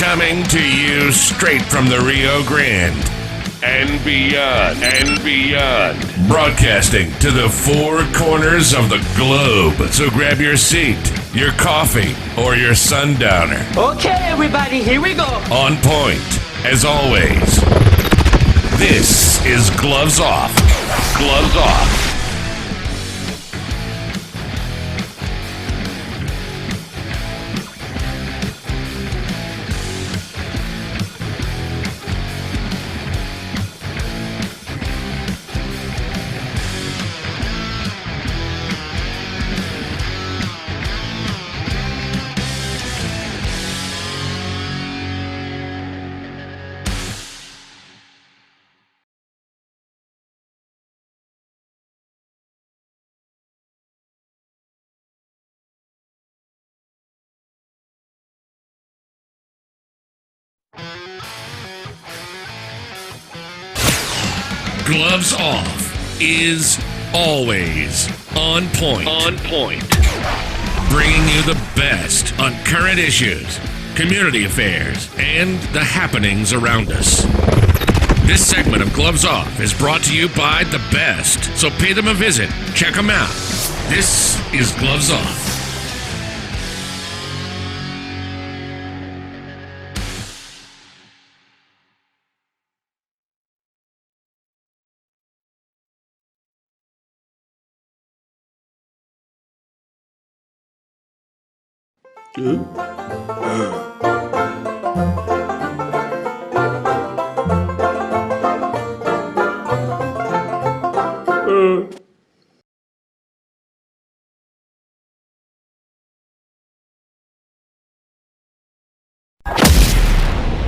Coming to you straight from the Rio Grande and beyond, broadcasting to the four corners of the globe. So grab your seat, your coffee, or your sundowner. Okay, everybody, here we go. On point, as always. This is Gloves Off. Gloves Off. Gloves Off is always on point. On point. Bringing you the best on current issues, community affairs, and the happenings around us. This segment of Gloves Off is brought to you by the best, so pay them a visit. Check them out. This is Gloves Off.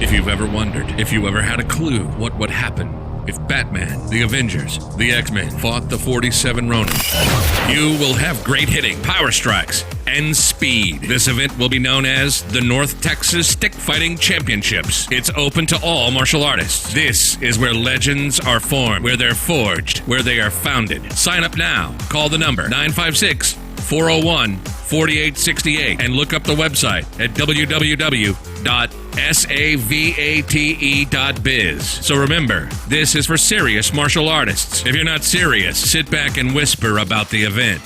If you've ever wondered, if you ever had a clue what would happen if Batman, the Avengers, the X-Men fought the 47 Ronin, you will have great hitting, power strikes, and speed. This event will be known as the North Texas Stick Fighting Championships. It's open to all martial artists. This is where legends are formed, where they're forged, where they are founded. Sign up now. Call the number 956-401-4868 and look up the website at www.savate.biz. So remember, this is for serious martial artists. If you're not serious, sit back and whisper about the event.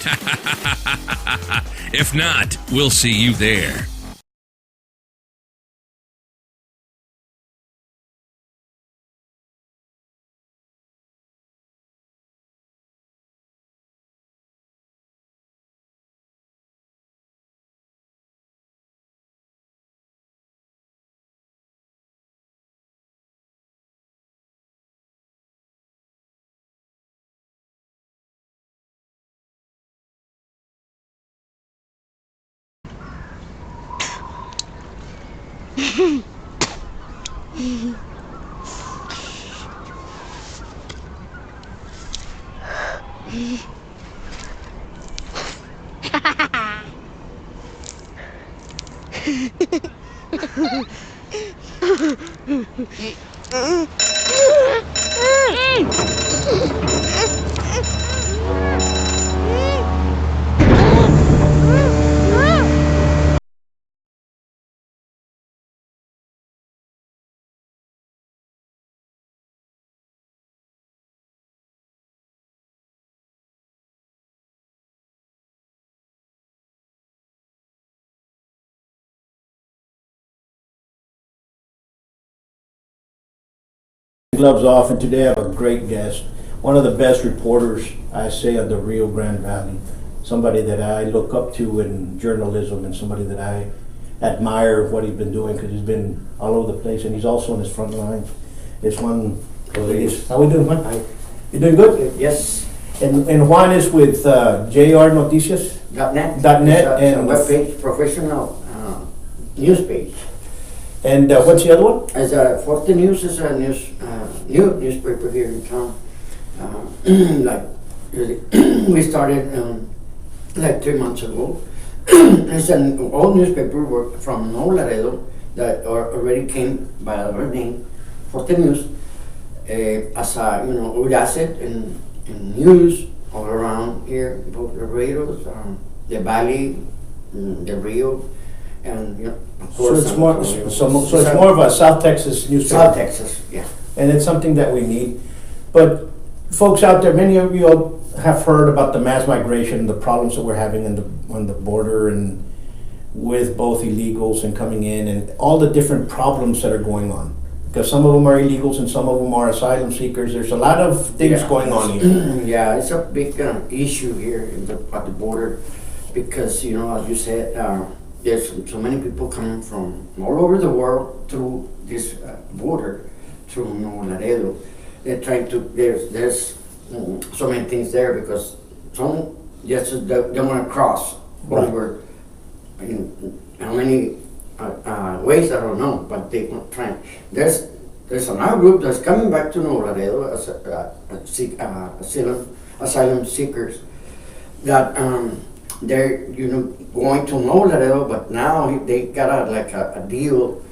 If not, we'll see you there. Gloves Off, and today I have a great guest, one of the best reporters, I say, of the Rio Grande Valley, somebody that I look up to in journalism and somebody that I admire what he's been doing, because he's been all over the place, and he's also on his front lines. It's Juan Rodrigeuz. How we doing, Juan? Hi. You doing good? Yes. And Juan is with JRNoticias.net. .net and a webpage, professional news page. And what's the other one? As Forte News is a new newspaper here in town. We started like 3 months ago. It's an old newspaper from Nuevo Laredo that already came by our name, Forte News, as a we asset in news all around here, both the Laredos, the Valley, the Rio, and of So course, it's more, so it's more of a South Texas newspaper. South Texas, yeah. And it's something that we need. But folks out there, many of you all have heard about the mass migration, the problems that we're having on the border and with both illegals and coming in and all the different problems that are going on. Because some of them are illegals and some of them are asylum seekers. There's a lot of things going on here. Yeah, it's a big issue here at the border because, as you said, there's so many people coming from all over the world through this border, through Nuevo Laredo. They're trying to, there's so many things there because some just they want to cross over in how many ways, I don't know, but they want to try. There's another group that's coming back to Nuevo Laredo as asylum seekers that they're going to Nuevo Laredo, but now they got a deal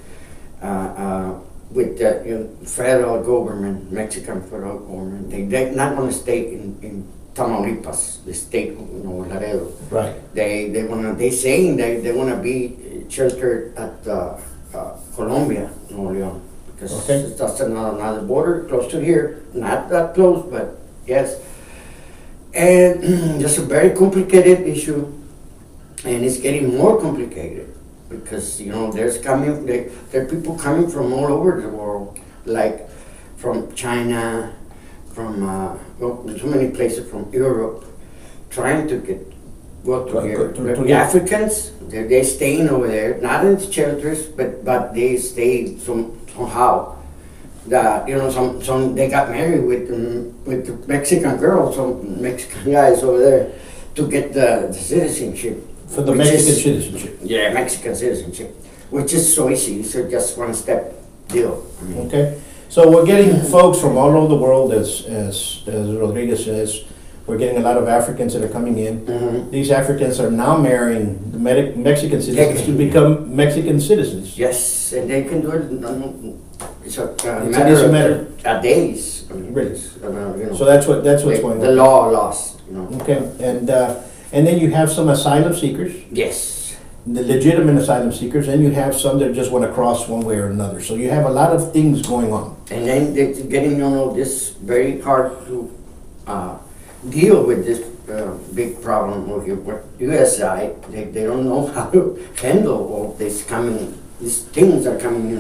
with the federal government, Mexican federal government. They're not going to stay in Tamaulipas, the state of Nuevo Laredo. Right. They saying they want to be sheltered at Colombia, Nuevo Leon, because that's another border close to here. Not that close, but yes. And it's a very complicated issue, and it's getting more complicated because there are people coming from all over the world, like from China, from so many places from Europe, trying to go to here. The Africans, they're staying over there, not in shelters, but they stay somehow. Some they got married with the Mexican girls, some Mexican guys over there, to get the citizenship. For the Mexican citizenship. Yeah, Mexican citizenship, which is so easy. It's just one step deal. Okay. So we're getting folks from all over the world, as Rodriguez says. We're getting a lot of Africans that are coming in. Mm-hmm. These Africans are now marrying the Mexican citizens to become Mexican citizens. Yes, and they can do it. It's a matter of days. Really? So that's what's going on. The law lost. Okay, and then you have some asylum seekers. Yes. The legitimate asylum seekers, and you have some that just want to cross one way or another. So you have a lot of things going on. And then they're getting this very hard to deal with this big problem with U.S. side. They don't know how to handle all this these things are coming,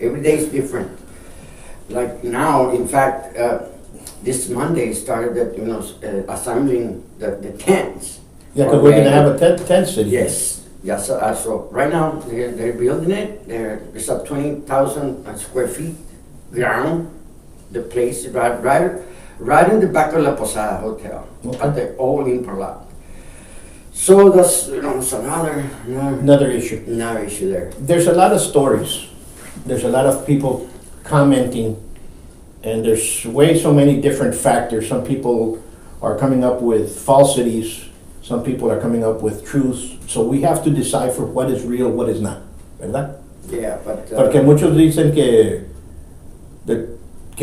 every day is different. Like now, in fact, this Monday started that, assembling the tents. Yeah, because we're going to have a tent city. Yes. Yeah, so right now they're building it. There's up 20,000 square feet ground. The place right in the back of La Posada Hotel, at the old Import lot. So that's it's Another issue. Another issue there. There's a lot of stories. There's a lot of people commenting, and there's so many different factors. Some people are coming up with falsities. Some people are coming up with truths. So we have to decipher what is real, what is not, ¿verdad? Yeah, but Porque muchos dicen que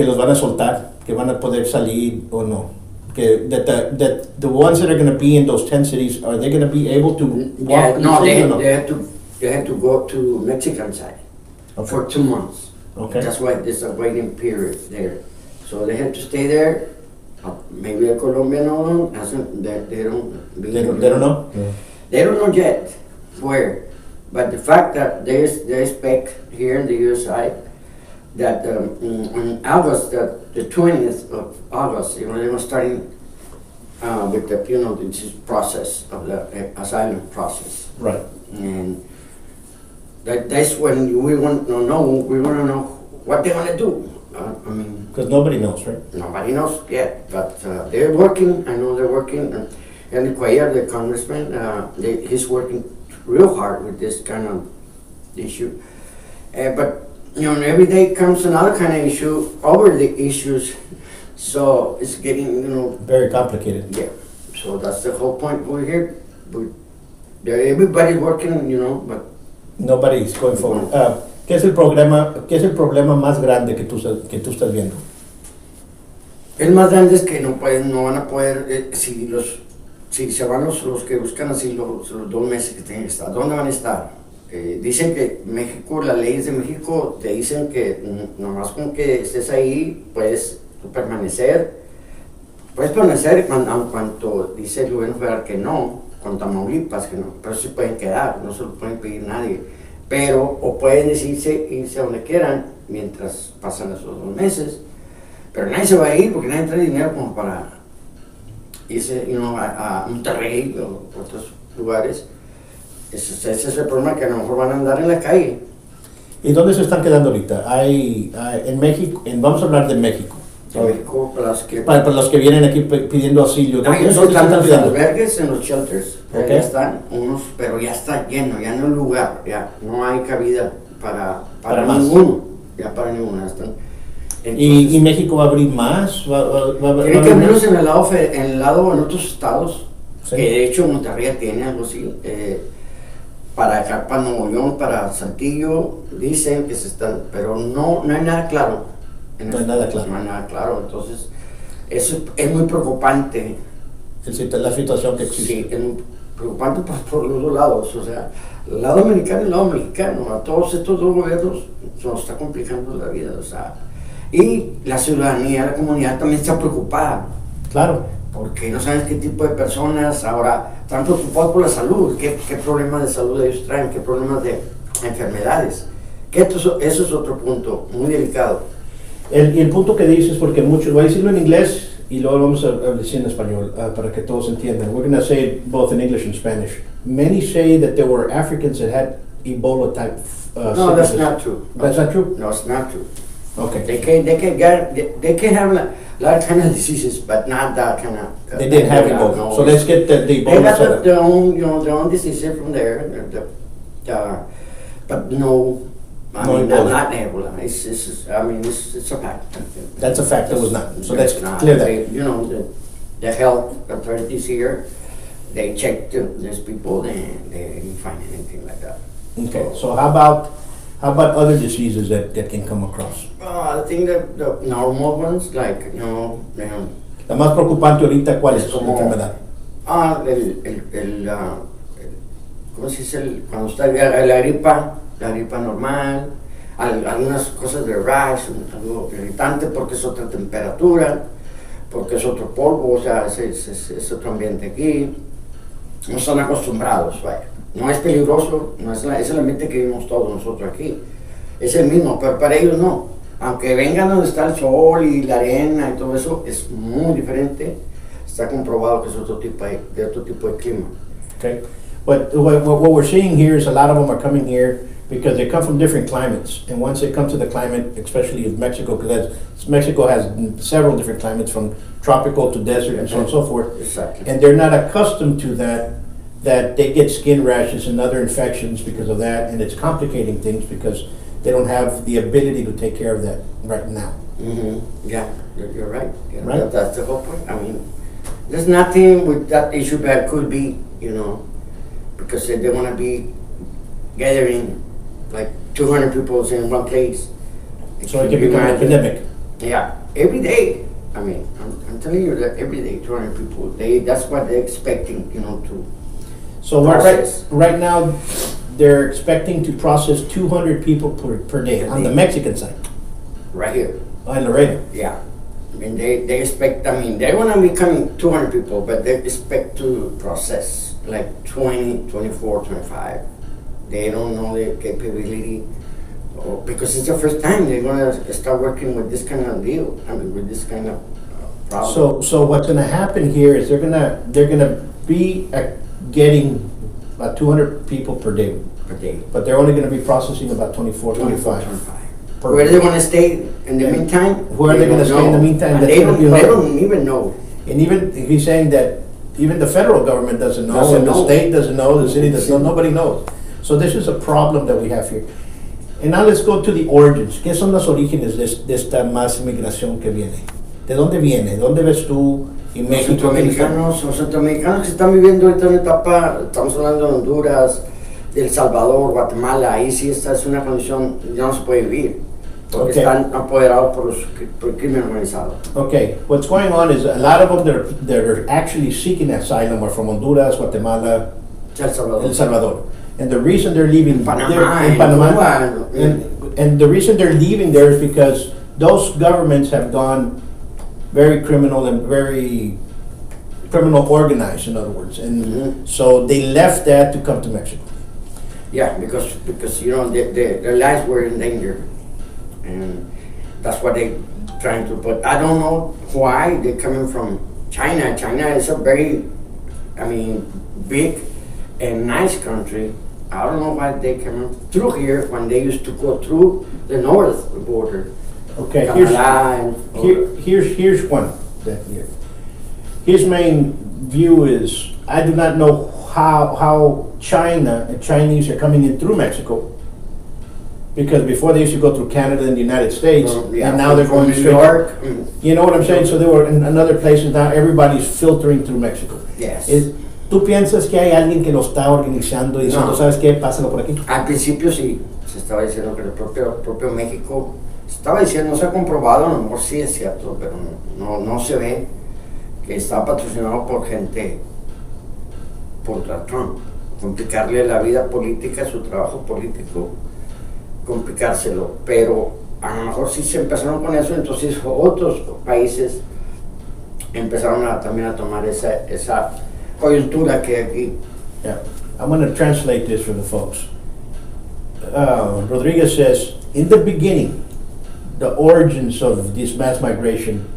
los van a soltar, que van a poder salir o no. That the ones that are going to be in those 10 cities, are they going to be able to walk? They have to go to Mexican side for 2 months. Okay. That's why there's a waiting period there. So they have to stay there. Maybe a Colombian they don't know. Yeah. They don't know yet where, but the fact that they expect here in the US side that on August, the 20th of August, they were starting with the this process of the asylum process. Right. And that's when we want to know what they want to do. Because nobody knows, right? Nobody knows yet, but they're working. I know they're working. And Cuellar, the congressman, he's working real hard with this kind of issue. But every day comes another kind of issue over the issues, so it's getting very complicated. Yeah. So that's the whole point over here. Everybody's working, but nobody's going forward. ¿Qué es el problema más grande que tú estás viendo? El más grande es que no van a poder, si se van los que buscan asilo, los 2 meses que tienen que estar, ¿dónde van a estar? Dicen que México, las leyes de México te dicen que nomás con que estés ahí puedes permanecer. Puedes permanecer cuanto dice el gobierno federal que no, con Tamaulipas que no, pero sí pueden quedar, no se lo pueden pedir nadie. Pero, o pueden irse a donde quieran mientras pasan esos 2 meses. Pero nadie se va a ir porque nadie trae dinero como para irse a Monterrey o otros lugares. Ese es el problema, que a lo mejor van a andar en la calle. ¿Y dónde se están quedando ahorita? En México, vamos a hablar de México. En México, para los que vienen aquí pidiendo asilo. Ellos ¿Dónde se están en los quedando? albergues, en los shelters. Okay. Ya están unos, pero ya está lleno, ya no hay lugar, ya no hay cabida para más. ninguno. Ya para ninguno están. ¿Y México va a abrir más? Tiene que abrirlos en el lado en otros estados, Sí. que de hecho Monterrey tiene algo así. Para Nuevo León, para Saltillo, dicen que se están, pero no hay nada claro. No hay nada claro. No hay nada claro, entonces eso es muy preocupante. La situación que existe. Sí, es muy preocupante por los dos lados, o sea, el lado americano y el lado mexicano. A todos estos dos gobiernos se nos está complicando la vida, o sea, y la ciudadanía, la comunidad también está preocupada. Claro. Porque no saben qué tipo de personas ahora están preocupados por la salud, qué problemas de salud ellos traen, qué problemas de enfermedades. Eso es otro punto muy delicado. El punto que dices, porque muchos, voy a decirlo en inglés y luego vamos a decir en español para que todos entiendan. We're going to say it both in English and Spanish. Many say that there were Africans that had Ebola type No, that's not true. That's not true? No, it's not true. Okay. They can have a lot of kind of diseases, but not that kind of. They didn't have Ebola. No. So let's get the They Ebola got set up. their own diseases from there, but no. I No mean, Ebola. not Ebola. It's a fact. That's a fact, it was not. So let's It's not. clear that. The health authorities here, they check these people and they didn't find anything like that. Okay, so how about other diseases that can come across? I think that the normal ones, like, La más preocupante ahorita, ¿cuál es Es la como- enfermedad? ¿Cómo se dice? Cuando está la gripa normal, algunas cosas de rash, algo irritante porque es otra temperatura, porque es otro polvo, o sea, es otro ambiente aquí. No están acostumbrados, vaya. No es peligroso, es el ambiente que vivimos todos nosotros aquí. Es el mismo, pero para ellos no. Aunque vengan donde está el sol y la arena y todo eso, es muy diferente. Está comprobado que es otro tipo de clima. Okay, but what we're seeing here is a lot of them are coming here because they come from different climates, and once they come to the climate, especially in Mexico, because Mexico has several different climates from tropical to desert and so on and so forth, Exactly. and they're not accustomed to that they get skin rashes and other infections because of that, and it's complicating things because they don't have the ability to take care of that right now. Mm-hmm. Yeah, you're right. Yeah, Right. That's the whole point. I mean, there's nothing with that issue that could be, because they want to be gathering like 200 people in one place. So it can become an epidemic. Yeah, every day. I mean, I'm telling you that every day, 200 people. That's what they're expecting, to. So Process. right now, they're expecting to process 200 people per day on the Mexican side, Right here. in Laredo. Yeah. I mean, they expect, they're going to be coming 200 people, but they expect to process like 20, 24, 25. They don't know the capability, because it's the first time they're going to start working with this kind of deal, with this kind of problem. So what's going to happen here is they're gonna be getting about 200 people per day, Per day. but they're only going to be processing about 24, 25. per Where day. they want to stay in the meantime? Where are they gonna don't stay in the know. meantime? And That's they gonna be don't hard. even know. And even he's saying that even the federal government doesn't know, Doesn't and the know. state doesn't know, the city doesn't know, nobody knows. So this is a problem that we have here. And now let's go to the origins. ¿Qué son los orígenes de esta más inmigración que viene? ¿De dónde viene? ¿Dónde ves tú en Los México? centroamericanos que están viviendo ahorita en una etapa, estamos hablando de Honduras, de El Salvador, Guatemala, ahí sí esta es una condición, ya no se puede vivir, porque Okay. están apoderados por el crimen organizado. Okay, what's going on is a lot of them that are actually seeking asylum are from Honduras, Guatemala, El Salvador. El Salvador. And the reason they're leaving Panama, in Panama, Cuba, and the reason they're leaving there is because those governments have gone very criminal and very criminal organized, in other words. And so they left that to come to Mexico. Yeah, because their lives were in danger, and that's what they trying to. But I don't know why they're coming from China. China is a very, big and nice country. I don't know why they came through here when they used to go through the north border. Okay, Canada here's one. His main view is, I do not know how China and Chinese are coming in through Mexico, because before they used to go through Canada and the United States, and now they're going New straight. York. You know what I'm saying? So they were in other places. Now everybody's filtering through Mexico. Yes. ¿Tú piensas que hay alguien que lo está organizando y diciendo, No. sabes qué, pásalo por aquí? Al principio sí, se estaba diciendo que el propio México estaba diciendo, no se ha comprobado, a lo mejor sí es cierto, pero no se ve que está patrocinado por gente contra Trump, complicarle la vida política, su trabajo político, complicárselo, pero a lo mejor sí se empezaron con eso, entonces otros países empezaron también a tomar esa coyuntura que aquí. Yeah, I'm going to translate this for the folks. Rodriguez says, in the beginning, the origins of this mass migration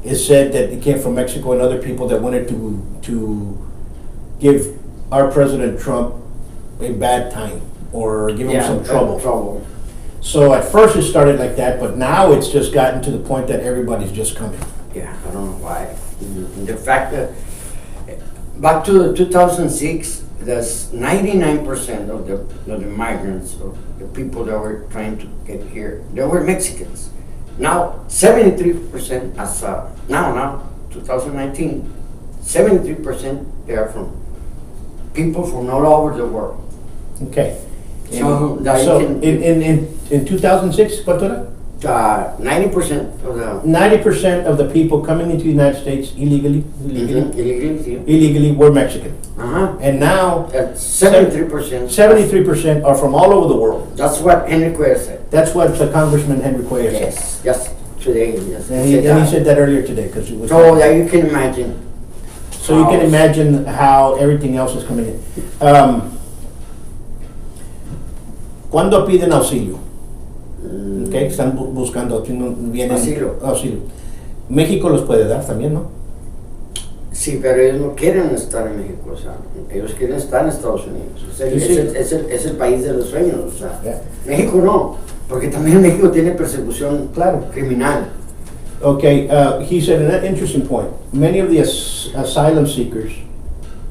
is said that it came from Mexico and other people that wanted to give our President Trump a bad time or give him some trouble. So at first it started like that, but now it's just gotten to the point that everybody's just coming. Yeah, I don't know why. The fact that back to 2006, there's 99% of the migrants, of the people that were trying to get here, they were Mexicans. Now 73%, as now 2019, 73% they are from people from all over the world. Okay. So in 2006, ¿cuánto era? 90% of the 90% of the people coming into the United States illegally were Mexican. And now 73%. 73% are from all over the world. That's what Henry Cuellar said. That's what the Congressman Henry Cuellar said. Yes, just today. Yes, And he said that earlier today because it was. So that you can imagine. So you can imagine how everything else is coming in. ¿Cuándo piden auxilio? Okay, están buscando, vienen auxilio. México los puede dar también, ¿no? Sí, pero ellos no quieren estar en México, o sea, ellos quieren estar en Estados Unidos. O sea, es el país de los sueños, o sea. México no, porque también México tiene persecución criminal. Okay, he said an interesting point. Many of the asylum seekers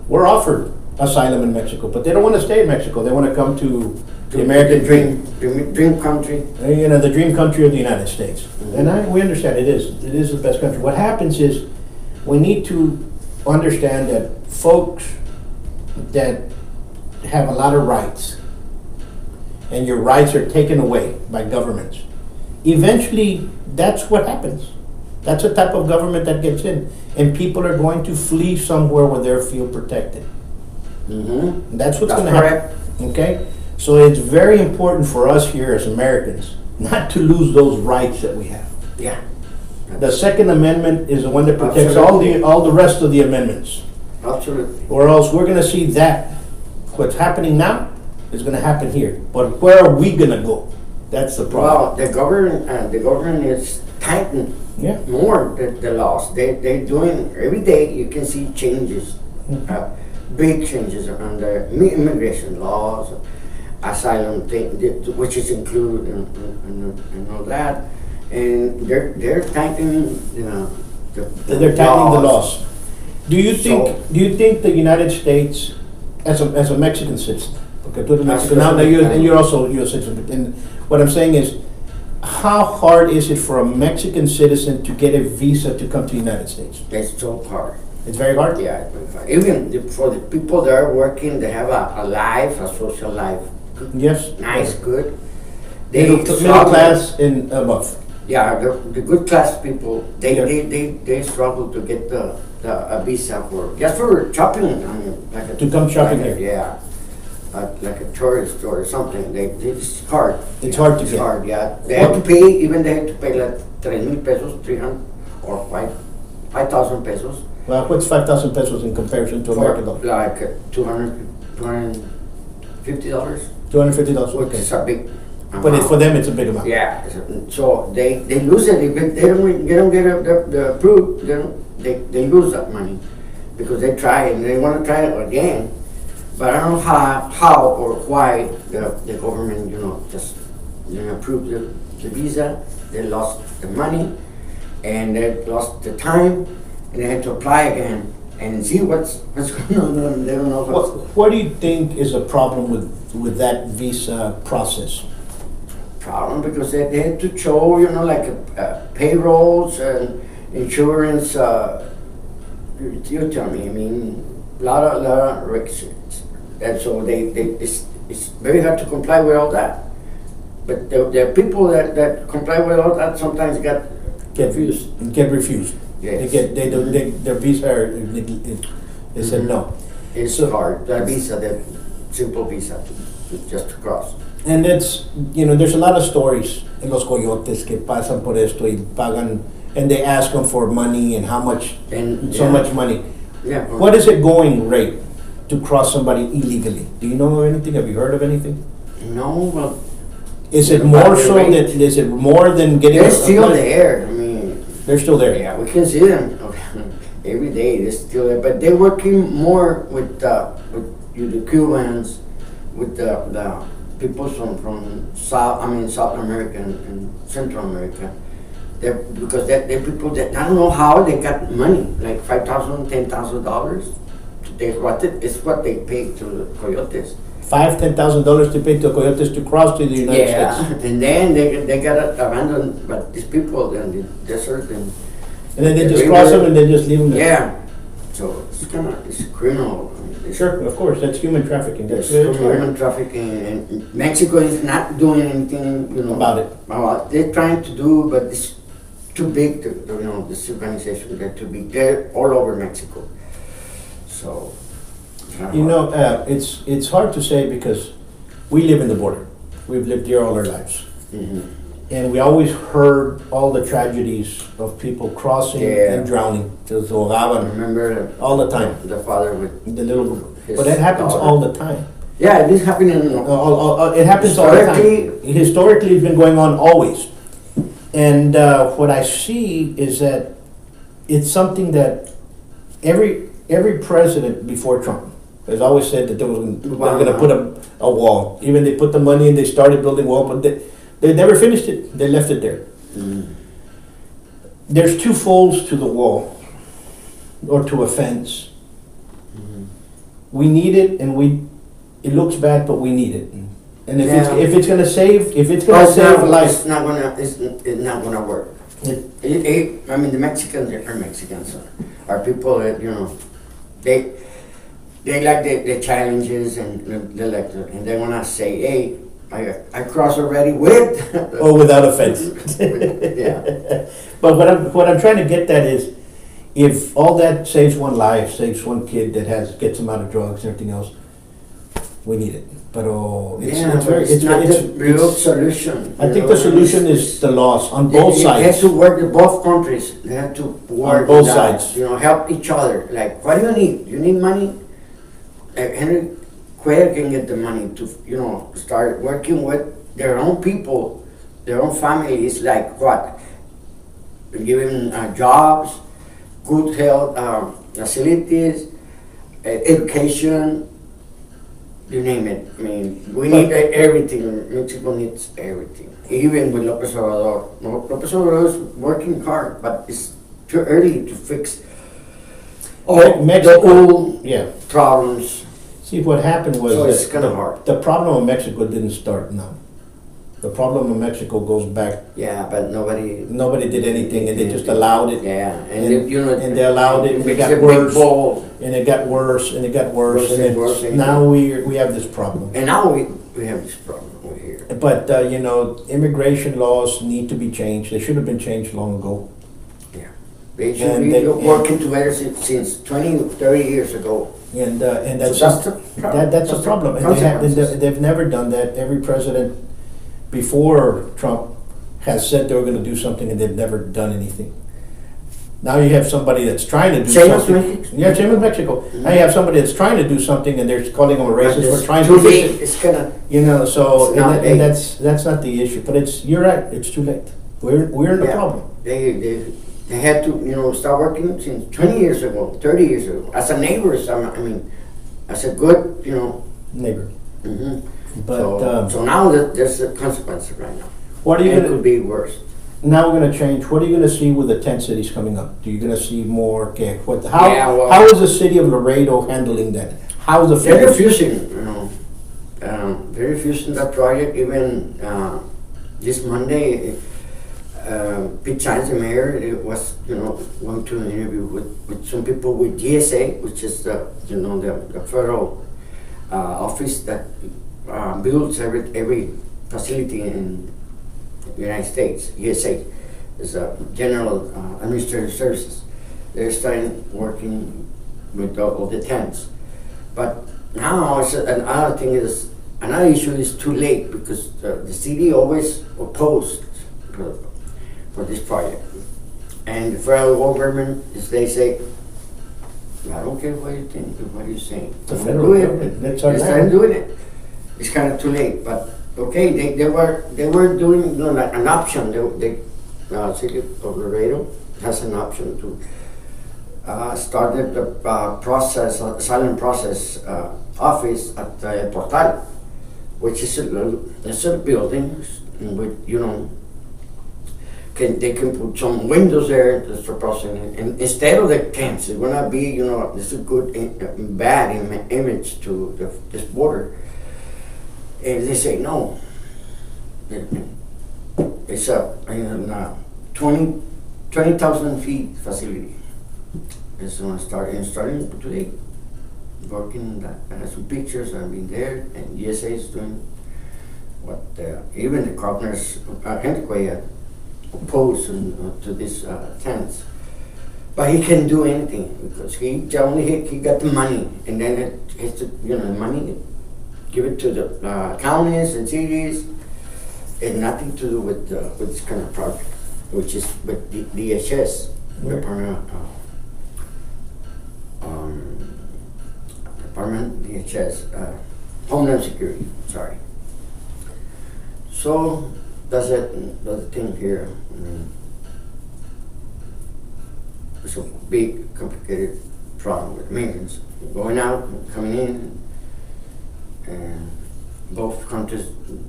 were offered asylum in Mexico, but they don't want to stay in Mexico. They want to come to the American dream country. You know, the dream country of the United States. And we understand it is the best country. What happens is we need to understand that folks that have a lot of rights and your rights are taken away by governments, eventually that's what happens. That's the type of government that gets in, and people are going to flee somewhere where they feel protected. That's what's going to happen. Okay? So it's very important for us here as Americans not to lose those rights that we have. Yeah. The Second Amendment is the one that protects all the rest of the amendments. Absolutely. Or else we're going to see that what's happening now is going to happen here. But where are we going to go? That's the problem. Well, the government is tightening more the laws. They're doing every day. You can see changes, big changes on the immigration laws, asylum thing, which is included and all that. And they're tightening, they're tightening the laws. Do you think the United States, as a Mexican citizen, okay, to the Mexican, now you're also a citizen, and what I'm saying is, how hard is it for a Mexican citizen to get a visa to come to the United States? It's so hard. It's very hard? Yeah, it's very hard. Even for the people that are working, they have a life, a social life. Yes. Nice, good. Middle class and above. Yeah, the good class people, they struggle to get a visa for shopping. To come shopping here. Yeah. like a tourist or something. It's hard. It's hard to It's get. hard, yeah. They have to pay, even they have to pay like 3,000 pesos, 300 or 5,000 pesos. Well, what's 5,000 pesos in comparison to American For dollar? like $250, $250. which Okay. is a big But for them, it's a big amount. Yeah, so they lose it if they don't get the proof. They lose that money because they try and they want to try it again. But I don't know how or why the government just approved the visa. They lost the money and they lost the time and they had to apply again and see what's going on. They don't know What do you think is a problem with that visa process? problem because they had to show, like payrolls and insurance. You tell me. I mean, lot of requisites, and so it's very hard to comply with all that. But the people that comply with all that sometimes get refused. Get refused. Yes. Their visa they said no. It's hard. That visa, the simple visa, just to cross. And that's, there's a lot of stories en los coyotes que pasan por esto y pagan, and they ask them for money and how much, And so much money. Yeah. What is it going rate to cross somebody illegally? Do you know anything? Have you heard of anything? No, well, Is it About more the so rate? that, is it more than getting? they're a still flight? there. I mean, They're still there. yeah, we can see them every day. They're still there, but they're working more with the Cubans, with the people from South America and Central America. Because they're people that I don't know how they got money, like $5,000, $10,000. It's what they pay to the coyotes. $5,000-$10,000 to pay to coyotes to cross to the United States. And then they got abandoned by these people in the desert and And then they just cross them and they just leave them there. yeah. So it's criminal. Sure, of course, that's human trafficking. That's It's human trafficking, and Mexico is not doing anything, About it. They're trying to do, but it's too big. This organization, they're too big. They're all over Mexico. So, it's hard to say because we live in the border. We've lived here all our lives. Mhm. And we always heard all the tragedies of people crossing Yeah. and drowning. Se I ahogaban remember all the time. the father with The little, his but that happens daughter. all the time. Yeah, this happening. It happens all the time. Historically- Historically, it's been going on always. And what I see is that it's something that every president before Trump has always said that they were going to put a wall. Even they put the money and they started building wall, but they never finished it. They left it there. Mm. There's two folds to the wall, or to a fence. Mhm. We need it, and it looks bad, but we need it. And Yeah. if it's gonna save It's not gonna work. I mean, the Mexicans are Mexicans, are people that they like the challenges and and they wanna say, hey, I crossed already with or without a fence. yeah. But what I'm trying to get at is, if all that saves one life, saves one kid that gets them out of drugs and everything else, we need it. But It's not the real solution. I think the solution is the laws on both It sides. has to work in both countries. They have to work both that, sides. help each other. Like, what do you need? You need money? Henry Cuellar can get the money to, start working with their own people, their own families, like what? Giving jobs, good health facilities, education, you name it. I mean, we need everything. Mexico needs everything. Even with López Obrador. López Obrador is working hard, but it's too early to fix all Mexico- the old Yeah. problems. See, what happened was So it's that kinda hard. the problem of Mexico didn't start now. The problem of Mexico goes back. Yeah, but nobody. Nobody did anything, and they just allowed it. Yeah, And they allowed it, and it it's got a big worse. ball. And it got worse, and it got worse, Worse and and worse, and- now we have this problem. And now we have this problem over here. But immigration laws need to be changed. They should have been changed long ago. Yeah. They should And be they- working together since 20, 30 years ago. And that's So that's the problem. that's a That's problem. the And consequences. they've never done that. Every president before Trump has said they were going to do something, and they've never done anything. Now you have somebody that's trying to do Same as something. Mexico. Yeah, same as Mexico. Now you have somebody that's trying to do something, and they're calling them a racist. We're trying too to fix late. it. It's gonna. You know, so It's not late. and that's not the issue. But you're right. It's too late. We're in the Yeah. problem. They had to, start working since 20 years ago, 30 years ago. As a neighbors, as a good, Neighbor. mhm. But so now there's the consequences right now. what are you It going to? could be worse. Now we're going to change. What are you going to see with the 10 cities coming up? Are you going to see more? Okay, Yeah, well- how is the city of Laredo handling that? How is the They're federal- refusing, they're refusing that project. Even this Monday, Pete Sainz, the mayor, it was, going to an interview with some people with GSA, which is the federal office that builds every facility in the United States. GSA is a General Administrative Services. They're starting working with all the tents. But now another issue is too late, because the city always opposed for this project. And the federal government, as they say, I don't care what you think, what are you saying? The Don't federal do it. government, that's our They land. started doing it. It's kind of too late, but okay, they were doing like an option. City of Laredo has an option to start the asylum process office at the Portal, which is a building with they can put some windows there to start processing, and instead of the tents, it's gonna be this is a good bad image to this border. And they say no. It's a 20,000 feet facility. It's going to starting today. Working on that. I have some pictures. I've been there, and USA is doing what even the governors Henrique opposed to this tents. But he can do anything, because he got the money, and then it has to the money. Give it to the counties and cities. It had nothing to do with this kind of project, which is with DHS, Department DHS, Homeland Security. Sorry. So that's the thing here. It's a big, complicated problem with migrants going out and coming in. And both countries,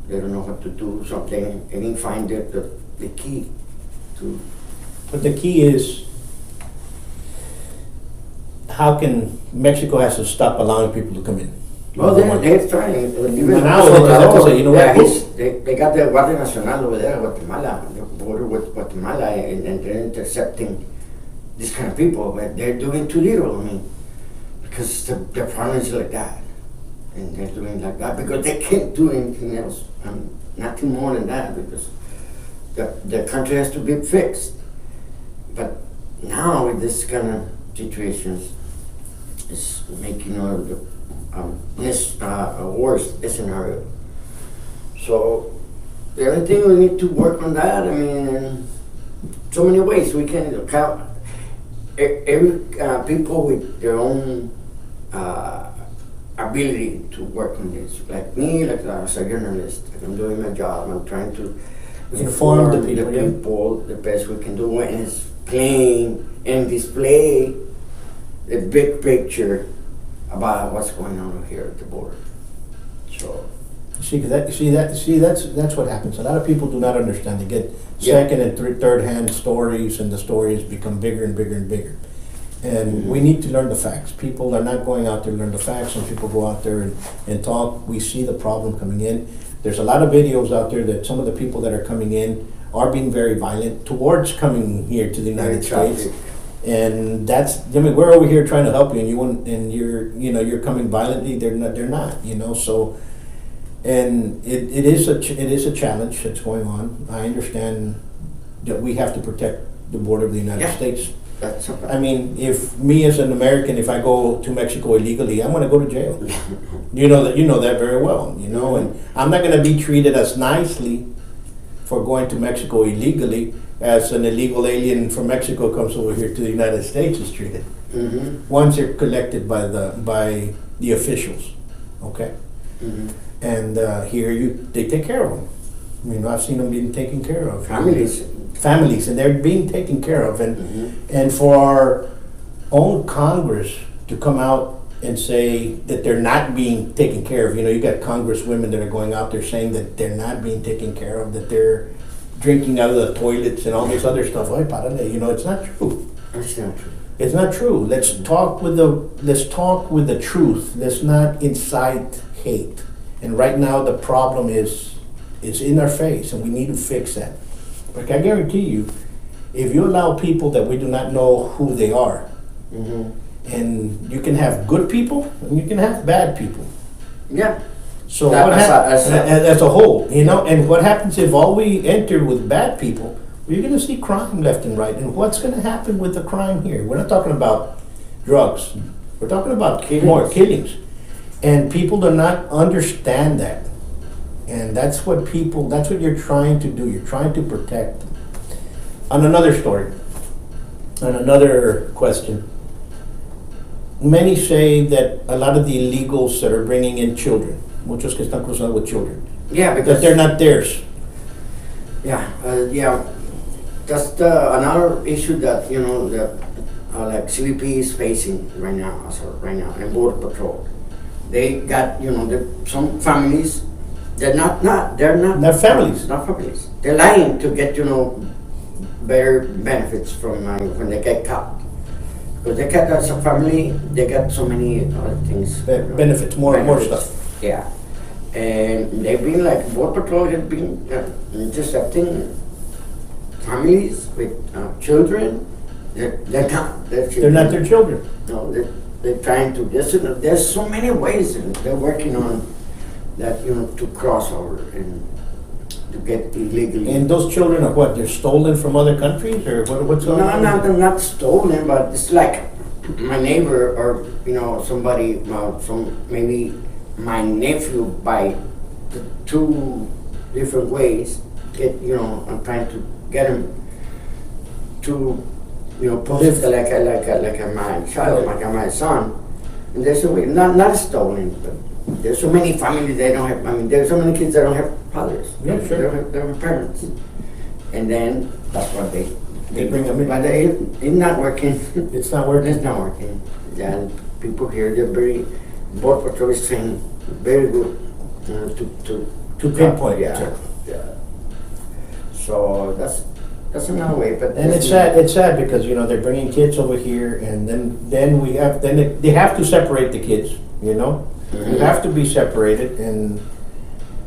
they don't know what to do, so they didn't find the key to. But the key is, how can Mexico has to stop allowing people to come in? Well, they're trying. Even Now they have to say, you know what? They got the Guardia Nacional over there, Guatemala, the border with Guatemala, and they're intercepting this kind of people, but they're doing too little. Because the problem is like that. And they're doing like that because they can't do anything else. Nothing more than that, because the country has to be fixed. But now with this kind of situations, it's making this worse scenario. So the only thing we need to work on that. In so many ways we can count every people with their own. Ability to work on this, like me, like as a journalist, I'm doing my job. I'm trying to Inform the people, the best we can do, and it's playing and display the big picture about what's going on here at the border. So that's what happens. A lot of people do not understand. They get second and third hand stories, and the stories become bigger and bigger and bigger. And we need to learn the facts. People are not going out there to learn the facts. Some people go out there and talk. We see the problem coming in. There's a lot of videos out there that some of the people that are coming in are being very violent towards coming here to the United States. And we're over here trying to help you, and you're coming violently. They're not. So, and it is a challenge that's going on. I understand that we have to protect the border of the United States. That's a fact. I mean, if me as an American, if I go to Mexico illegally, I'm going to go to jail. You know that very well. You know, and I'm not going to be treated as nicely for going to Mexico illegally as an illegal alien from Mexico comes over here to the United States is treated. Mm-hmm. Once they're collected by the officials, okay. Mm-hmm. And here they take care of them. You know, I've seen them being taken care of. Families, and they're being taken care of, and for our own Congress to come out and say that they're not being taken care of. You know, you got congresswomen that are going out there saying that they're not being taken care of, that they're drinking out of the toilets and all this other stuff. Ay, párale, you know, it's not true. That's not true. It's not true. Let's talk with the truth. Let's not incite hate. And right now the problem is in our face, and we need to fix that. Like I guarantee you, if you allow people that we do not know who they are, and you can have good people and you can have bad people. Yeah. So what happens as a whole, you know? And what happens if all we enter with bad people? You're going to see crime left and right. And what's going to happen with the crime here? We're not talking about drugs. We're talking about more killings. And people do not understand that. And that's what you're trying to do. You're trying to protect them. On another story, on another question, many say that a lot of the illegals that are bringing in children, muchos que están cruzando with children, yeah, because that they're not theirs. Yeah. That's another issue that like CBP is facing right now. And Border Patrol, they got some families. They're not families. Not families. They're lying to get better benefits from when they get caught. Because they got as a family, they got so many other things. Benefits, more stuff. Yeah. And they've been like, Border Patrol has been intercepting families with children. They're not their children. No, they're trying to, there's so many ways they're working on that, to cross over and to get illegally. And those children are what? They're stolen from other countries, or what's going on? No, they're not stolen, but it's like my neighbor or somebody from maybe my nephew by the two different ways. I'm trying to get him to post like my child, like my son. And there's a way, not stolen, but there's so many families they don't have. I mean, there's so many kids that don't have fathers. Yeah, sure. They don't have parents, and then that's what they bring them in. But it's not working. It's not working. It's not working. Yeah, people here, they're very. Border Patrol is trained very good to pinpoint. Yeah. So that's another way. But and it's sad. It's sad because they're bringing kids over here, and then they have to separate the kids. You have to be separated, and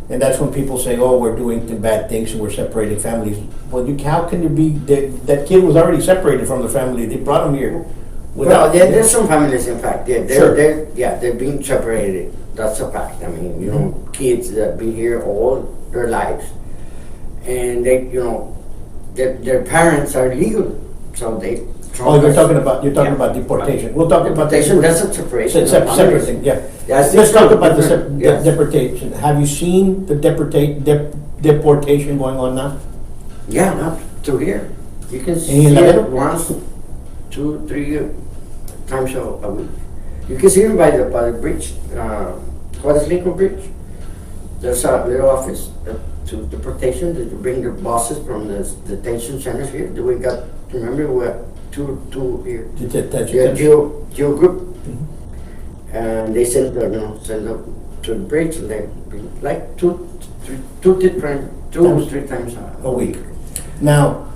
that's when people say, "Oh, we're doing bad things and we're separating families." Well, how can you be? That kid was already separated from the family. They brought him here. Well, there's some families, in fact, they're being separated. That's a fact. I mean, kids that have been here all their lives, and their parents are legal, so they. Oh, you're talking about deportation. We'll talk about deportation. That's a separation. Separate thing. Yeah. Let's talk about the deportation. Have you seen the deportation going on now? Yeah, not through here. You can see it once, 2, 3 times a week. You can see them by the bridge, Juárez Lincoln Bridge. There's a little office to deportation. They bring the buses from the detention centers here. We got, remember, we have two here. Geo group, and they send them to the bridge, and they bring like two or three times a week. Now,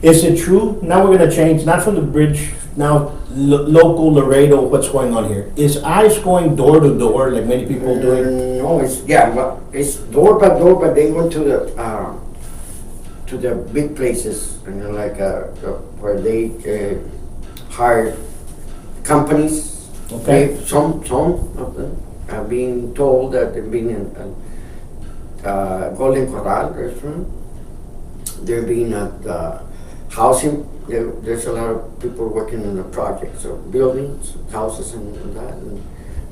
is it true? Now we're going to change, not from the bridge, now local Laredo, what's going on here? Is ICE going door to door like many people are doing? No, it's door by door, but they go to the big places, like where they hire companies. Okay. Some of them are being told that they're being in Golden Corral restaurant. They're being at housing, there's a lot of people working in the projects, so buildings, houses and that. And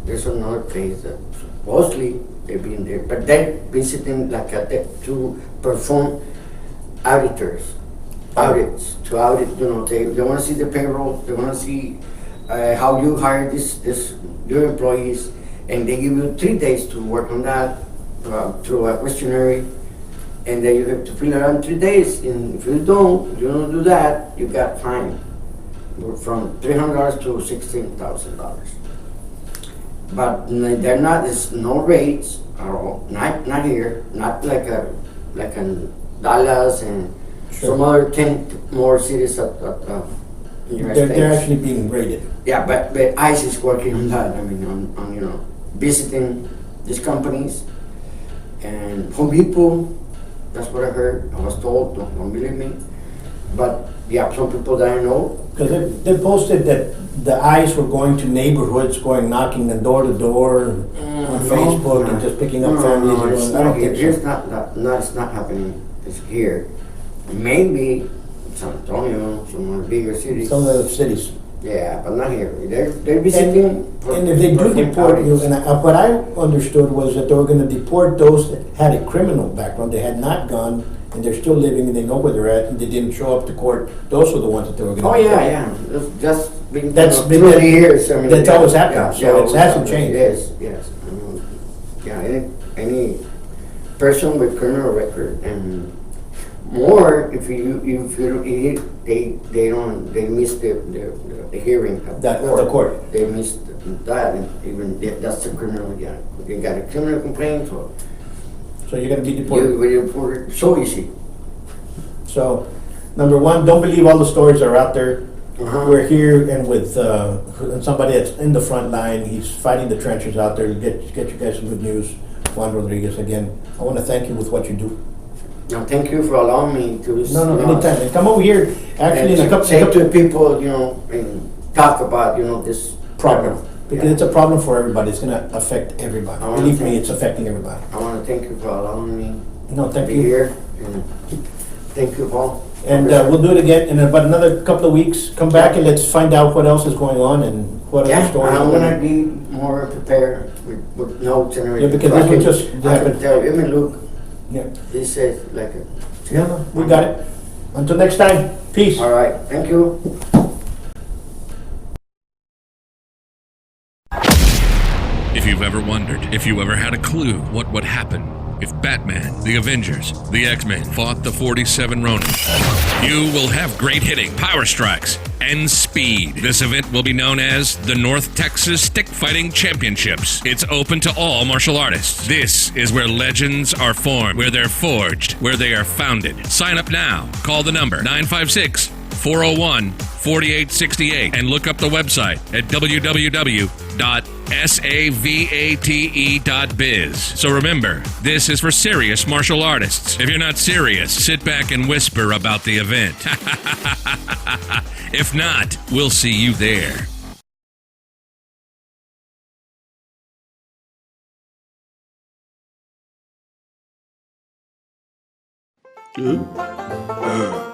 there's another place that mostly they've been there, but they're visiting like to perform auditors, audits, to audit, they want to see the payroll, they want to see how you hire your employees, and they give you 3 days to work on that through a questionnaire, and then you have to fill it out in 3 days. And if you don't do that, you got fined from $300 to $16,000. But they're not. There's no rates at all. Not here. Not like in Dallas and some other 10 more cities in the United States. They're actually being rated. Yeah, but ICE is working on that. I mean, on visiting these companies and Home Depot. That's what I heard. I was told. Don't believe me. But yeah, some people that I know. Because they posted that the ICE were going to neighborhoods, going knocking on door to door on Facebook and just picking up families. No, it's not here. It's not happening. It's here. Maybe San Antonio, some of the bigger cities. Some of the cities. Yeah, but not here. They're visiting. And if they do deport you, and what I understood was that they were going to deport those that had a criminal background. They had not gone, and they're still living, and they know where they're at, and they didn't show up to court. Those were the ones that they were going to deport. Yeah. That's been That's been 20 years. I mean, that's always happened, so it hasn't changed. Yes. Any person with criminal record and more, if they miss the hearing of The court. They missed that, and even that's a criminal. Yeah, they got a criminal complaint, so you're going to be deported. you're deported so easy. So, number one, don't believe all the stories that are out there. We're here and with somebody that's in the front line. He's fighting the trenches out there to get you guys some good news. Juan Rodrigeuz, again, I want to thank you with what you do. No, thank you for allowing me to. No, anytime. And come over here. Actually, in a couple. Say to people, and talk about this problem. Because it's a problem for everybody. It's going to affect everybody. Believe me, it's affecting everybody. I want to thank you for allowing me thank to you. be here. And thank you, Paul. And we'll do it again in about another couple of weeks. Come back and let's find out what else is going on and what other stories. I'm going to be more prepared with notes and everything. Yeah, because this will just I can tell you. I mean, look, yeah. this is like a... Yeah, we got it. Until next time, peace. All right, thank you. If you've ever wondered, if you ever had a clue what would happen if Batman, the Avengers, the X-Men fought the 47 Ronin, you will have great hitting, power strikes, and speed. This event will be known as the North Texas Stick Fighting Championships. It's open to all martial artists. This is where legends are formed, where they're forged, where they are founded. Sign up now. Call the number 956-401-4868 and look up the website at www.savate.biz. So remember, this is for serious martial artists. If you're not serious, sit back and whisper about the event. If not, we'll see you there. Huh?